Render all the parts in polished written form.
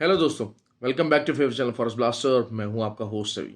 Hello दोस्तों, welcome back to favourite channel forest blaster और मैं हूं आपका होस्ट रवि।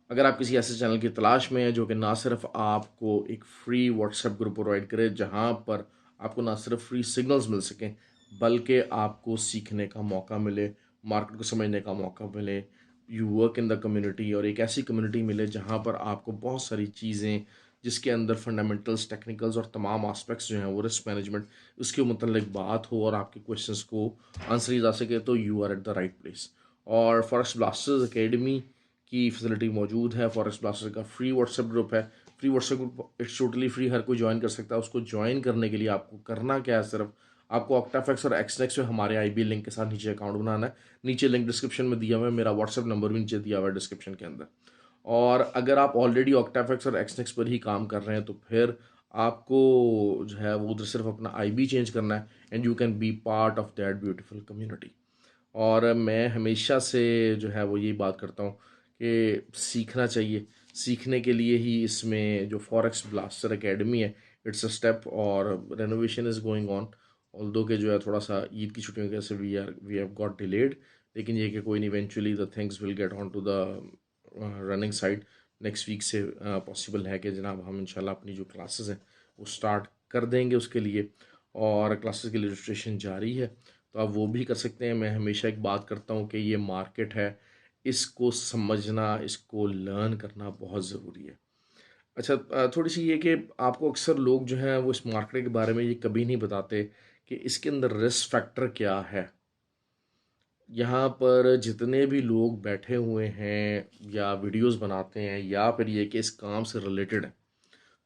अगर आप किसी ऐसे चैनल की तलाश में हैं जो कि ना सिर्फ आपको एक फ्री व्हाट्सएप ग्रुप प्रोवाइड करे जहां पर आपको ना सिर्फ फ्री सिग्नल्स मिल सकें बल्कि आपको सीखने का मौका मिले, मार्केट को समझने का मौका मिले, you work in the community और एक ऐसी कम्युनिटी मिले जहां पर आपको बहुत सारी चीज़ें जिसके अंदर फंडामेंटल्स, टेक्निकल्स और तमाम आस्पेक्ट्स जो हैं वो रिस्क मैनेजमेंट उसके मतलब बात हो और आपके क्वेश्चंस को आंसर जा सके, तो you are at the right place. और फॉरेस्ट ब्लास्टर्स एकेडमी की फैसिलिटी मौजूद है। फॉरेस्ट ब्लास्टर का फ्री व्हाट्सएप ग्रुप है। Free WhatsApp group it's totally free, हर कोई ज्वाइन कर सकता है। उसको ज्वाइन करने के लिए आपको करना क्या है, सिर्फ आपको ऑक्टाफेक्स और एक्सनेक्स में हमारे आईबी लिंक के साथ नीचे अकाउंट बनाना है। नीचे लिंक डिस्क्रिप्शन में दिया हुआ है, मेरा व्हाट्सएप नंबर भी नीचे दिया हुआ है डिस्क्रिप्शन के अंदर। और अगर आप ऑलरेडी ऑक्टाफेक्स और एक्सनेक्स पर ही काम कर रहे हैं तो फिर आपको जो है वो उधर सिर्फ अपना आईबी चेंज करना है and you can be part of that beautiful community. और मैं हमेशा से जो है वो यही बात करता हूँ कि सीखना चाहिए। सीखने के लिए ही इसमें जो फॉरेक्स ब्लास्टर एकेडमी है, इट्स अ स्टेप। और renovation is going on, although के जो है थोड़ा सा ईद की छुट्टियों की वजह से वी हैव गॉट डिलेड, लेकिन ये कि कोई नहीं, eventually the things will get on to the running side. Next week से पॉसिबल है कि जनाब हम इंशाल्लाह अपनी जो क्लासेस हैं वो स्टार्ट कर देंगे उसके लिए। और क्लासेस के लिए रजिस्ट्रेशन जारी है, तो आप वो भी कर सकते हैं। मैं हमेशा एक बात करता हूँ कि ये मार्केट है, इसको समझना, इसको लर्न करना बहुत ज़रूरी है। अच्छा, थोड़ी सी ये कि आपको अक्सर लोग जो हैं वो इस मार्केट के बारे में ये कभी नहीं बताते कि इसके अंदर रिस्क फैक्टर क्या है। यहाँ पर जितने भी लोग बैठे हुए हैं या वीडियोस बनाते हैं या फिर ये कि इस काम से रिलेटेड है,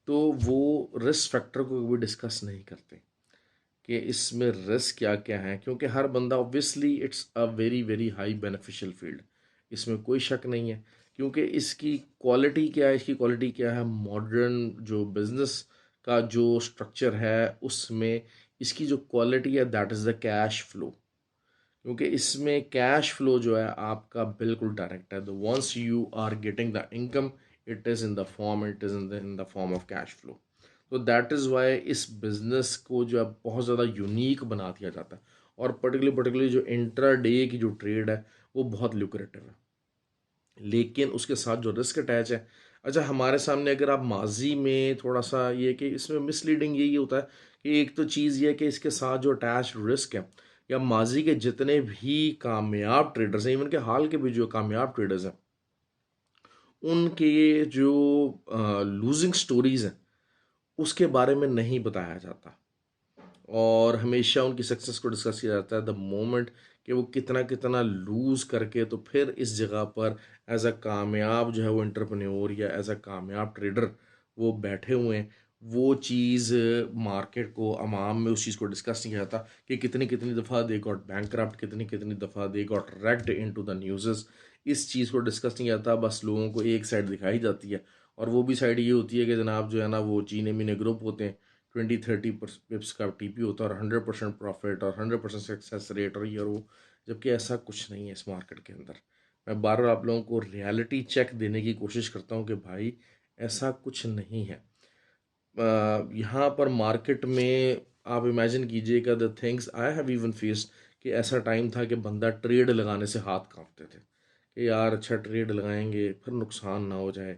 तो वो रिस्क फैक्टर को कभी डिस्कस नहीं करते कि इसमें रिस्क क्या क्या है। क्योंकि हर बंदा, obviously it's a very very high beneficial field, इसमें कोई शक नहीं है। क्योंकि इसकी क्वालिटी क्या है, इसकी क्वालिटी क्या है, मॉडर्न जो बिज़नेस का जो स्ट्रक्चर है उसमें इसकी जो क्वालिटी है that is the cash flow. क्योंकि इसमें कैश फ्लो जो है आपका बिल्कुल डायरेक्ट है। The once you are getting the income, it is in the form of cash flow. तो दैट इज़ वाई इस बिज़नेस को जो है बहुत ज़्यादा यूनिक बना दिया जाता है। और पर्टिकुलरली जो इंट्रा डे की जो ट्रेड है वो बहुत लुक्रेटिव है, लेकिन उसके साथ जो रिस्क अटैच है। अच्छा, हमारे सामने अगर आप माजी में थोड़ा सा ये कि इसमें मिसलीडिंग यही होता है कि एक तो चीज़ ये है कि इसके साथ जो अटैच रिस्क है, या माजी के जितने भी कामयाब ट्रेडर्स हैं, इवन के हाल के भी जो कामयाब ट्रेडर्स हैं, उनके जो लूजिंग स्टोरीज हैं उसके बारे में नहीं बताया जाता। और हमेशा उनकी सक्सेस को डिस्कस किया जाता है द मोमेंट कि वो कितना कितना लूज़ करके तो फिर इस जगह पर एज अ कामयाब जो है वो एंटरप्रेन्योर या एज अ कामयाब ट्रेडर वो बैठे हुए हैं। वो चीज़ मार्केट को, अवाम में उस चीज़ को डिस्कस नहीं किया जाता कि कितनी कितनी दफ़ा दे गॉट बैंकक्रप्ट, कितनी कितनी दफ़ा they got raked into the news. इस चीज़ को डिस्कस नहीं किया जाता, बस लोगों को एक साइड दिखाई जाती है। और वो भी साइड ये होती है कि जनाब जो है ना वो चीने मीने ग्रुप होते हैं, 20-30 पिप्स का टीपी होता है और 100% प्रॉफिट और 100% सक्सेस रेट और ये और वो। जबकि ऐसा कुछ नहीं है इस मार्केट के अंदर। मैं बार बार आप लोगों को रियलिटी चेक देने की कोशिश करता हूँ कि भाई ऐसा कुछ नहीं है। यहाँ पर मार्केट में आप इमेजिन कीजिएगा the things I have even faced, कि ऐसा टाइम था कि बंदा ट्रेड लगाने से हाथ कांपते थे कि यार अच्छा ट्रेड लगाएंगे फिर नुकसान ना हो जाए।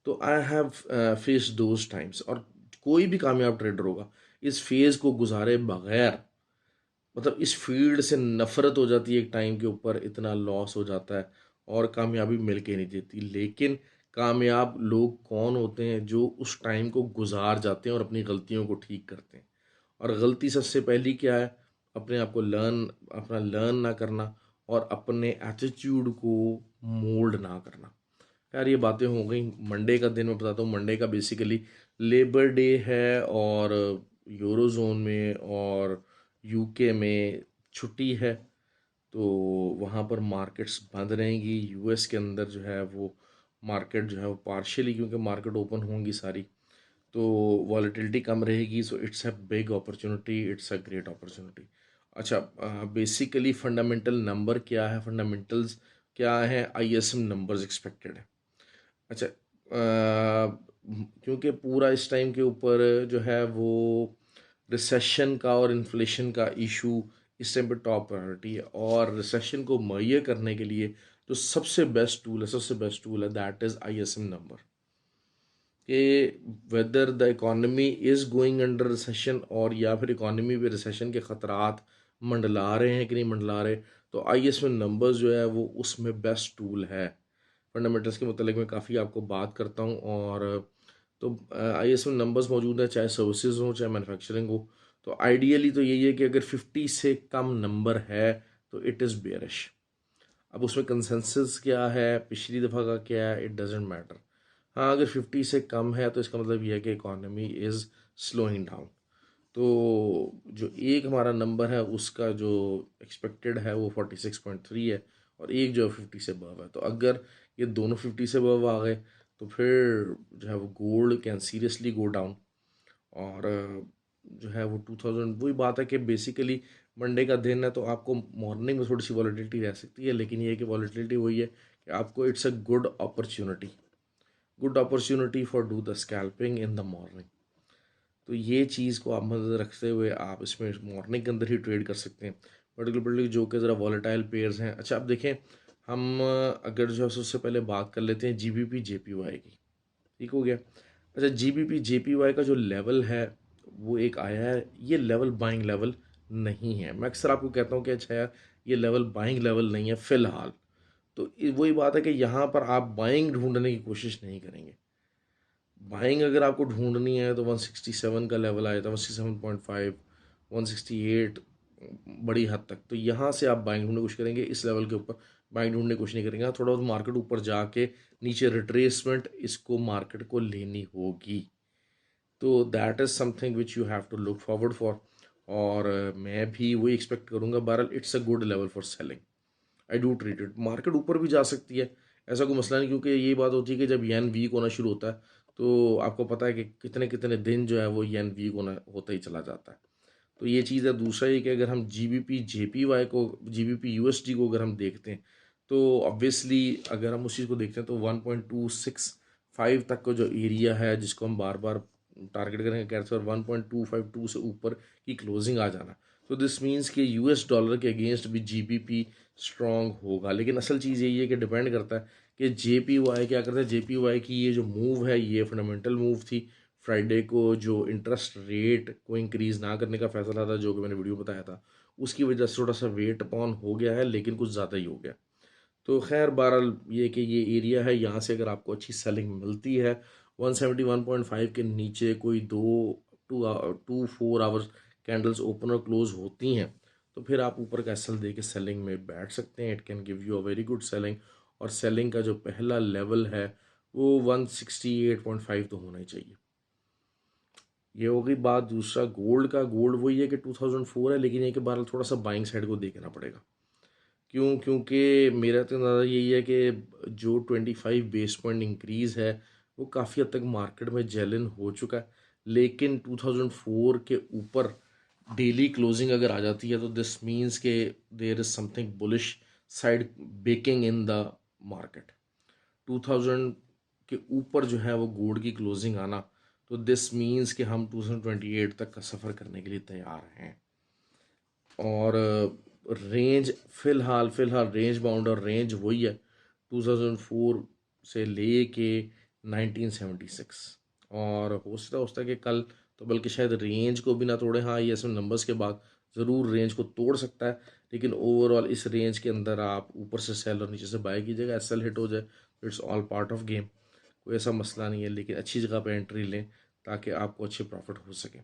तो I have face those times. और कोई भी कामयाब ट्रेडर होगा इस फेज़ को गुजारे बगैर, मतलब इस फील्ड से नफ़रत हो जाती है एक टाइम के ऊपर, इतना लॉस हो जाता है और कामयाबी मिल के नहीं देती। लेकिन कामयाब लोग कौन होते हैं? जो उस टाइम को गुजार जाते हैं और अपनी गलतियों को ठीक करते हैं। और गलती सबसे पहली क्या है? अपने आप को लर्न ना करना और अपने एटीट्यूड को मोल्ड ना करना। यार ये बातें हो गई। मंडे का दिन मैं बताता हूँ। मंडे का बेसिकली लेबर डे है और यूरो जोन में और यूके में छुट्टी है, तो वहाँ पर मार्केट्स बंद रहेंगी। यूएस के अंदर जो है वो मार्केट जो है वो पार्शियली, क्योंकि मार्केट ओपन होंगी सारी, तो वॉलेटिलिटी कम रहेगी। So it's a big opportunity, it's a great opportunity. अच्छा, बेसिकली फंडामेंटल नंबर क्या है, फंडामेंटल्स क्या है? आईएसएम नंबर्स एक्सपेक्टेड है। अच्छा, क्योंकि पूरा इस टाइम के ऊपर जो है वो रिसेशन का और इन्फ्लेशन का इशू इस टाइम पे टॉप प्रायोरिटी है। और रिसेशन को मुहैया करने के लिए जो सबसे बेस्ट टूल है, दैट इज़ ISM नंबर, कि whether the economy is going under recession, और या फिर इकॉनमी पे रिसेशन के ख़तरात मंडला रहे हैं कि नहीं मंडला रहे। तो ISM नंबर्स जो है वो उसमें बेस्ट टूल है। फंडामेंटल्स के मतलब मैं काफ़ी आपको बात करता हूँ। और तो ISM नंबर्स मौजूद है, चाहे सर्विसेज हो चाहे मैन्युफैक्चरिंग हो। तो आइडियली तो यही है कि अगर 50 से कम नंबर है तो इट इज़ बेयरिश। अब उसमें कंसेंसस क्या है, पिछली दफ़ा का क्या है, इट डजेंट मैटर। हाँ, अगर 50 से कम है तो इसका मतलब यह है कि इकॉनमी इज़ स्लोइंग डाउन। तो जो एक हमारा नंबर है उसका जो एक्सपेक्टेड है वो 46.3 है, और एक जो 50 से अबव है। तो अगर ये दोनों 50 से अबव आ गए तो फिर जो है वो gold can seriously go down. और जो है वो 2000, वही बात है कि बेसिकली मंडे का दिन है तो आपको मॉर्निंग में थोड़ी सी वॉलेटिलिटी रह सकती है, लेकिन ये है कि वॉलेटिलिटी वही है कि आपको it's a good opportunity for do the scalping in the morning. तो ये चीज़ को आप मदद रखते हुए आप इसमें मॉर्निंग के अंदर ही ट्रेड कर सकते हैं, पर्टिकुलरली जो कि ज़रा वॉलेटाइल पेयर्स हैं। अच्छा, अब देखें, हम अगर जो है उससे पहले बात कर लेते हैं GBP JPY की। ठीक हो गया। अच्छा, GBP JPY का जो लेवल है वो एक आया है, ये लेवल बाइंग लेवल नहीं है। मैं अक्सर आपको कहता हूँ कि अच्छा यार, ये लेवल बाइंग लेवल नहीं है फ़िलहाल। तो वही बात है कि यहाँ पर आप बाइंग ढूंढने की कोशिश नहीं करेंगे। बाइंग अगर आपको ढूंढनी है तो 167 का लेवल आया था, 167.5, 168 बड़ी हद तक। तो यहाँ से आप बाइंग ढूंढने की कोशिश करेंगे, इस लेवल के ऊपर बाइंग ढूंढने की कोशिश नहीं करेंगे। थोड़ा बहुत मार्केट ऊपर जाके नीचे रिट्रेसमेंट इसको मार्केट को लेनी होगी। तो that is something which you have to look forward for. और मैं भी वही एक्सपेक्ट करूँगा। बहरहाल it's a good level for selling. I do treat it. Market ऊपर भी जा सकती है, ऐसा कोई मसला नहीं, क्योंकि ये बात होती है कि जब येन वीक होना शुरू होता है तो आपको पता है कि कितने कितने दिन जो है वो येन वीक होता ही चला जाता है। तो ये चीज़ है। दूसरा ये कि अगर हम GBP USD को अगर हम देखते हैं तो ऑब्वियसली अगर हम उस चीज़ को देखते हैं तो 1.265 तक का जो एरिया है जिसको हम बार बार टारगेट करेंगे, कहते हैं 1.252 से ऊपर की क्लोजिंग आ जाना। तो दिस मीन्स कि US डॉलर के अगेंस्ट भी GBP स्ट्रॉन्ग होगा। लेकिन असल चीज़ यही है कि डिपेंड करता है कि JPY क्या करता है। JPY की ये जो मूव है ये फंडामेंटल मूव थी। फ्राइडे को जो इंटरेस्ट रेट को इंक्रीज़ ना करने का फैसला था, जो कि मैंने वीडियो बताया था, उसकी वजह से थोड़ा सा वेट अपॉन हो गया है, लेकिन कुछ ज़्यादा ही हो गया। तो खैर बहरहाल ये कि ये एरिया है, यहाँ से अगर आपको अच्छी सेलिंग मिलती है 171.5 के नीचे कोई टू 4 आवर्स कैंडल्स ओपन और क्लोज होती हैं, तो फिर आप ऊपर का एसएल दे के सेलिंग में बैठ सकते हैं। It can give you a very good selling. और सेलिंग का जो पहला लेवल है वो 168.5 तो होना ही चाहिए। ये हो गई बात। दूसरा गोल्ड वही है कि 2004 है, लेकिन ये कि बहरहाल थोड़ा सा बाइंग साइड को देखना पड़ेगा। क्यों? क्योंकि मेरा तो अंदाज़ा यही है कि जो 25 बेस पॉइंट इंक्रीज़ है वो काफ़ी हद तक मार्केट में जेलन हो चुका है। लेकिन 2004 के ऊपर डेली क्लोजिंग अगर आ जाती है तो दिस मीन्स के there is something bullish side backing in the market. 2000 के ऊपर जो है वो गोल्ड की क्लोजिंग आना, तो दिस मीन्स कि हम 2028 तक का सफ़र करने के लिए तैयार हैं। और रेंज फ़िलहाल रेंज बाउंड और रेंज वही है 2004 से ले के 1976। और हो सकता है कि कल तो बल्कि शायद रेंज को भी ना तोड़े। हाँ, ये सब नंबर्स के बाद ज़रूर रेंज को तोड़ सकता है, लेकिन ओवरऑल इस रेंज के अंदर आप ऊपर से सेल और नीचे से बाय कीजिएगा। एसएल हिट हो जाए तो it's all part of game, कोई ऐसा मसला नहीं है। लेकिन अच्छी जगह पे एंट्री लें ताकि आपको अच्छे प्रॉफिट हो सके।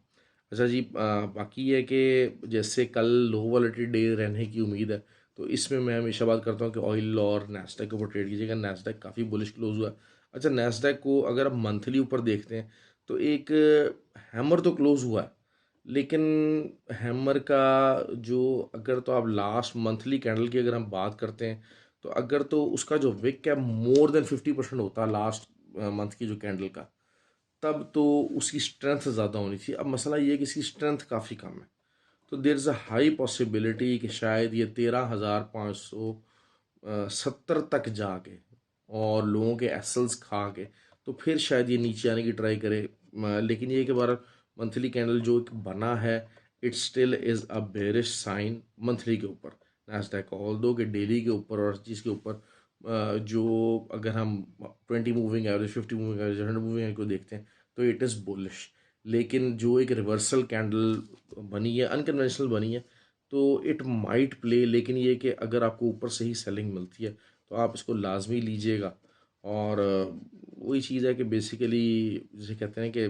अच्छा जी, बाकी ये है कि जैसे कल लो वॉलेटिलिटी डे रहने की उम्मीद है, तो इसमें मैं हमेशा बात करता हूँ कि ऑयल और नैस्डैक के ऊपर ट्रेड कीजिएगा। नैस्डैक काफ़ी बुलिश क्लोज हुआ है। अच्छा, नैस्डैक को अगर आप मंथली ऊपर देखते हैं तो एक हैमर तो क्लोज हुआ है, लेकिन हैमर का जो, अगर तो आप लास्ट मंथली कैंडल की अगर हम बात करते हैं तो अगर तो उसका जो विक है मोर देन 50% होता है लास्ट मंथ की जो कैंडल का, तब तो उसकी स्ट्रेंथ ज़्यादा होनी थी। अब मसला ये है कि इसकी स्ट्रेंथ काफ़ी कम है। तो there is a high possibility कि शायद ये 13,570 तक जाके और लोगों के एसल्स खा के तो फिर शायद ये नीचे आने की ट्राई करे। लेकिन ये कि बार मंथली कैंडल जो एक बना है, it still is a bearish sign monthly के ऊपर नैस्डैक, ऑल्दो कि डेली के ऊपर और चीज़ के ऊपर जो अगर हम 20 moving average, 50 moving average, 100 moving average को देखते हैं तो इट इज़ बुलिश। लेकिन जो एक रिवर्सल कैंडल बनी है, अनकन्वेंशनल बनी है, तो इट माइट प्ले, लेकिन ये कि अगर आपको ऊपर से ही सेलिंग मिलती है तो आप इसको लाजमी लीजिएगा। और वही चीज़ है कि बेसिकली जैसे कहते हैं कि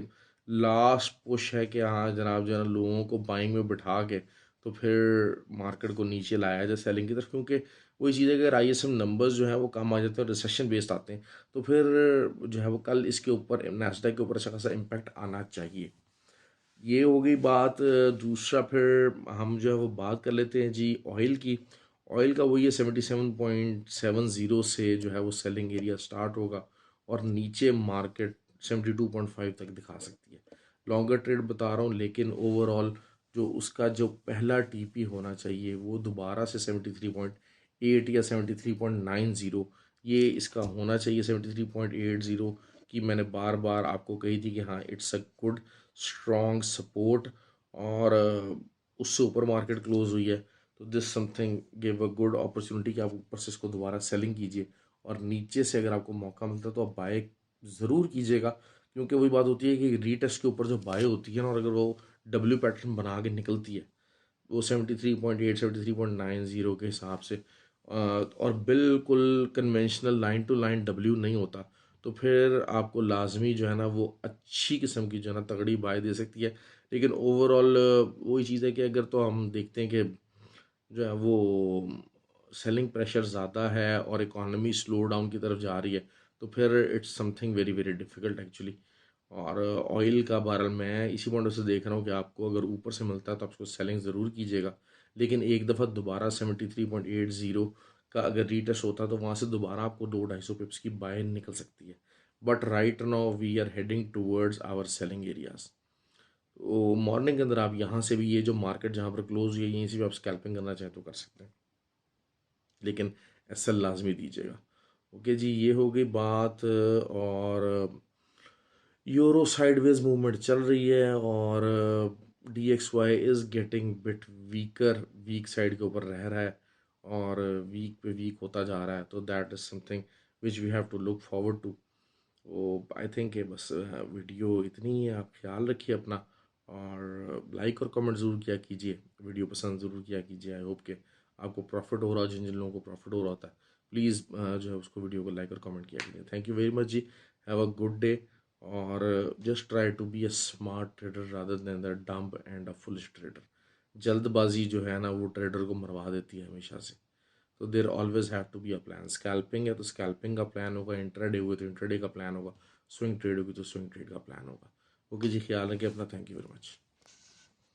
लास्ट पुश है कि हाँ जनाब, जो है ना, लोगों को बाइंग में बिठा के तो फिर मार्केट को नीचे लाया जाए सेलिंग की तरफ, क्योंकि वही चीज़ है कि अगर ISM नंबर्स जो है वो कम आ जाते हैं और रिसेशन बेस्ड आते हैं तो फिर जो है वो कल इसके ऊपर नैस्डैक के ऊपर अच्छा खासा इम्पैक्ट आना चाहिए। ये हो गई बात। दूसरा फिर हम जो है वो बात कर लेते हैं जी ऑयल की। ऑयल का वही है 77.70 से जो है वो सेलिंग एरिया स्टार्ट होगा और नीचे मार्केट 72.5 तक दिखा सकती है। लॉन्गर ट्रेड बता रहा हूँ, लेकिन ओवरऑल जो उसका जो पहला TP होना चाहिए वो दोबारा से 73.8 या 73.90, ये इसका होना चाहिए। 73.80 की मैंने बार बार आपको कही थी कि हाँ it's a good strong support, और उससे ऊपर मार्केट क्लोज हुई है तो this something give a good opportunity कि आप ऊपर से इसको दोबारा सेलिंग कीजिए, और नीचे से अगर आपको मौका मिलता है तो आप बाय ज़रूर कीजिएगा। क्योंकि वही बात होती है कि रीटेस्ट के ऊपर जो बाय होती है ना, और अगर वो W पैटर्न बना के निकलती है वो 73.8 73.90 के हिसाब से, और बिल्कुल conventional line to line W नहीं होता, तो फिर आपको लाजमी जो है ना वो अच्छी किस्म की जो है ना तगड़ी बाय दे सकती है। लेकिन ओवरऑल वही चीज़ है कि अगर तो हम देखते हैं कि जो है वो सेलिंग प्रेशर ज़्यादा है और इकॉनमी स्लो डाउन की तरफ जा रही है, तो फिर it's something very very difficult actually. और ऑयल का बहरहाल मैं इसी पॉइंट से देख रहा हूँ कि आपको अगर ऊपर से मिलता है तो आप उसको सेलिंग ज़रूर कीजिएगा, लेकिन एक दफ़ा दोबारा 73.80 का अगर रीटेस्ट होता है तो वहाँ से दोबारा आपको 200-250 पिप्स की बाय निकल सकती है। But right now we are heading towards our selling areas. तो मॉर्निंग के अंदर आप यहाँ से भी ये जो मार्केट जहाँ पर क्लोज हुई है यहीं से भी आप स्कैल्पिंग करना चाहें तो कर सकते हैं, लेकिन SL लाजमी दीजिएगा। ओके जी, ये हो गई बात। और यूरो साइडवेज मूवमेंट चल रही है और DXY is getting bit weaker, week side के ऊपर रह रहा है और वीक पे वीक होता जा रहा है, तो that is something which we have to look forward to. तो आई थिंक बस वीडियो इतनी ही है। आप ख्याल रखिए अपना, और लाइक और कमेंट ज़रूर किया कीजिए, वीडियो पसंद ज़रूर किया कीजिए। आई होप कि आपको प्रॉफिट हो रहा है, जिन जिन लोगों को प्रॉफिट हो रहा होता है प्लीज़ जो है उसको वीडियो को लाइक और कमेंट किया कीजिए। थैंक यू वेरी मच जी, हैव अ गुड डे। और just try to be a smart trader rather than the dumb and a foolish trader. जल्दबाजी जो है ना वो ट्रेडर को मरवा देती है हमेशा से। तो there always have to be a plan. Scalping है तो स्कैल्पिंग का प्लान होगा, इंट्राडे हुए तो इंट्राडे का प्लान होगा, स्विंग ट्रेड होगी तो स्विंग ट्रेड का प्लान होगा। ओके जी, ख्याल रखिए अपना। Thank you very much.